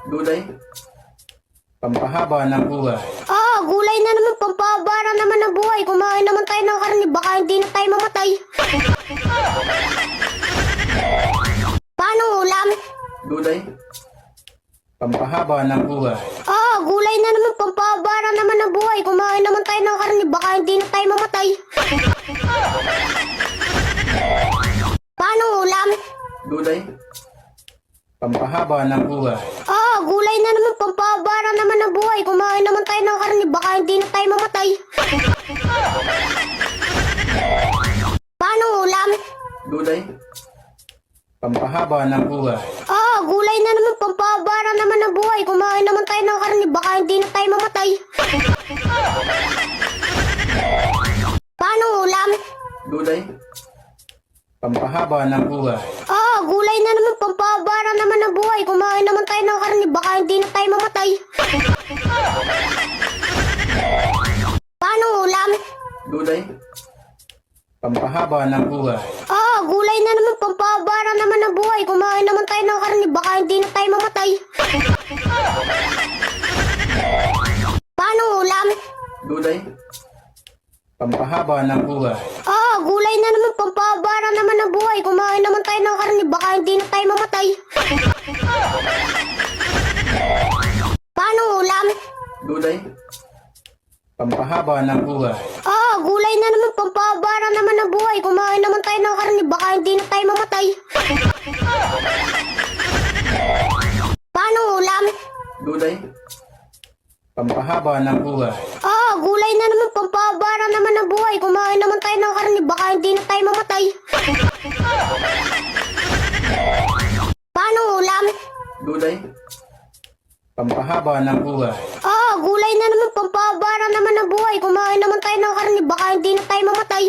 Gulay. Pampahaba ng buhay. Gulay na naman, pampahaba na naman ng buhay. Kumain naman tayo ng karne, baka hindi na tayo mamatay. Paano ulam? Gulay. Pampahaba ng buhay. Gulay na naman, pampahaba na naman ng buhay. Kumain naman tayo ng karne, baka hindi na tayo mamatay. Paano ulam? Gulay. Pampahaba ng buhay. Gulay na naman, pampahaba na naman ng buhay. Kumain naman tayo ng karne, baka hindi na tayo mamatay. Paano ulam? Gulay. Pampahaba ng buhay. Gulay na naman, pampahaba na naman ng buhay. Kumain naman tayo ng karne, baka hindi na tayo mamatay. Paano ulam? Gulay. Pampahaba ng buhay. Gulay na naman, pampahaba na naman ng buhay. Kumain naman tayo ng karne, baka hindi na tayo mamatay. Paano ulam? Gulay. Pampahaba ng buhay. Gulay na naman, pampahaba na naman ng buhay. Kumain naman tayo ng karne, baka hindi na tayo mamatay. Paano ulam? Gulay. Pampahaba ng buhay. Gulay na naman, pampahaba na naman ng buhay. Kumain naman tayo ng karne, baka hindi na tayo mamatay. Paano ulam? Gulay. Pampahaba ng buhay. Gulay na naman, pampahaba na naman ng buhay. Kumain naman tayo ng karne, baka hindi na tayo mamatay. Paano ulam? Gulay. Pampahaba ng buhay. Gulay na naman, pampahaba na naman ng buhay. Kumain naman tayo ng karne, baka hindi na tayo mamatay. Paano ulam? Gulay. Pampahaba ng buhay. Gulay na naman, pampahaba na naman ng buhay. Kumain naman tayo ng karne, baka hindi na tayo mamatay.